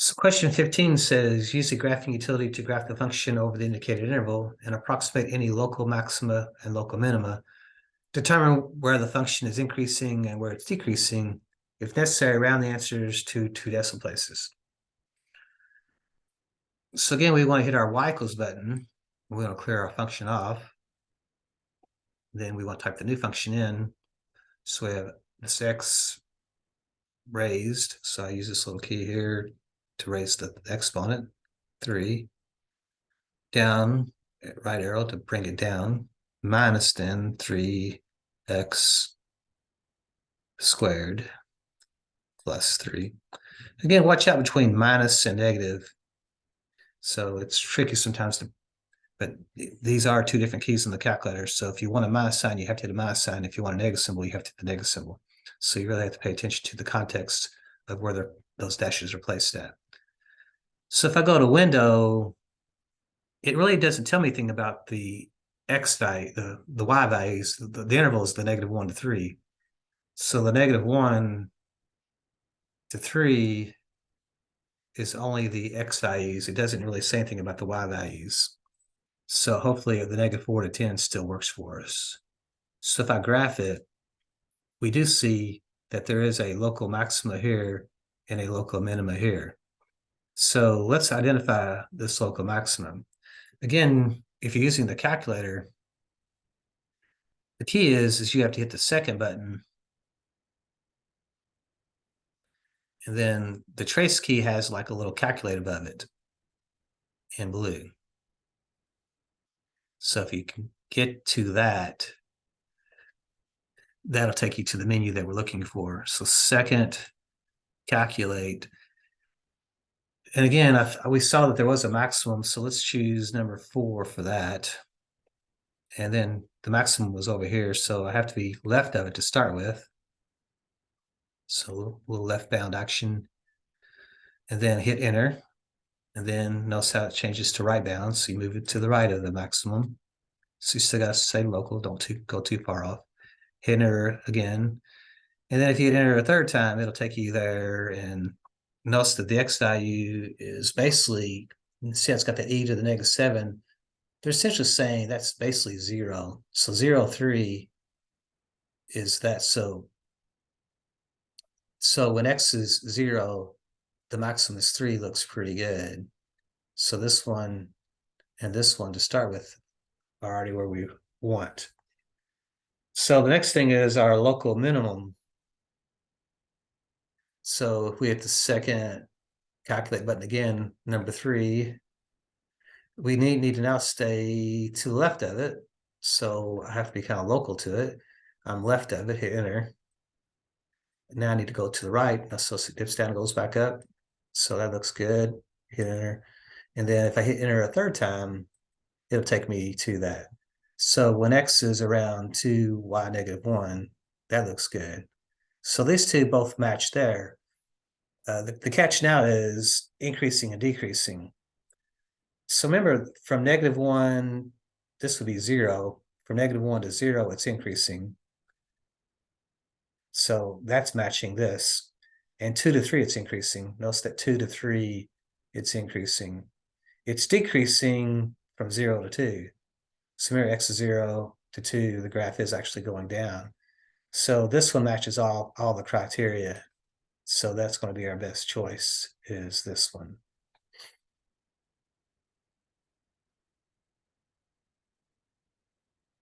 So question 15 says, use the graphing utility to graph the function over the indicated interval and approximate any local maxima and local minima. Determine where the function is increasing and where it's decreasing. If necessary, round the answers to 2 decimal places. So again, we want to hit our y equals button. We want to clear our function off. Then we want to type the new function in. So we have this x raised. So I use this little key here to raise the exponent, 3. Down, right arrow to bring it down, minus then 3x squared plus 3. Again, watch out between minus and negative. So it's tricky sometimes but these are 2 different keys in the calculator. So if you want a minus sign, you have to hit a minus sign. If you want a negative symbol, you have to hit the negative symbol. So you really have to pay attention to the context of where those dashes are placed at. So if I go to window, it really doesn't tell me anything about the x value, the y values. The interval is the -1 to 3. So the -1 to 3 is only the x values. It doesn't really say anything about the y values. So hopefully the -4 to 10 still works for us. So if I graph it, we do see that there is a local maxima here and a local minima here. So let's identify this local maximum. Again, if you're using the calculator, the key is you have to hit the second button. And then the trace key has like a little calculator above it in blue. So if you can get to that, that'll take you to the menu that we're looking for. So second, calculate. And again, we saw that there was a maximum, so let's choose number 4 for that. And then the maximum was over here, so I have to be left of it to start with. So we'll left bound action, and then hit enter. And then notice how it changes to right bound, so you move it to the right of the maximum. So you still got to stay local, don't go too far off. Hit enter again. And then if you hit enter a third time, it'll take you there, and notice that the x value is basically, see how it's got the e to the -7. They're essentially saying that's basically 0. So 0, 3 is that. So when x is 0, the maximum is 3 looks pretty good. So this one and this one to start with are already where we want. So the next thing is our local minimum. So if we hit the second calculate button again, number 3, we need to now stay to the left of it. So I have to be kind of local to it. I'm left of it, hit enter. Now I need to go to the right. So it dips down and goes back up. So that looks good. Hit enter. And then if I hit enter a third time, it'll take me to that. So when x is around 2, y -1, that looks good. So these two both match there. The catch now is increasing and decreasing. So remember, from -1, this would be 0. From -1 to 0, it's increasing. So that's matching this. And 2 to 3, it's increasing. Notice that 2 to 3, it's increasing. It's decreasing from 0 to 2. So remember, x is 0 to 2, the graph is actually going down. So this one matches all the criteria. So that's going to be our best choice, is this one.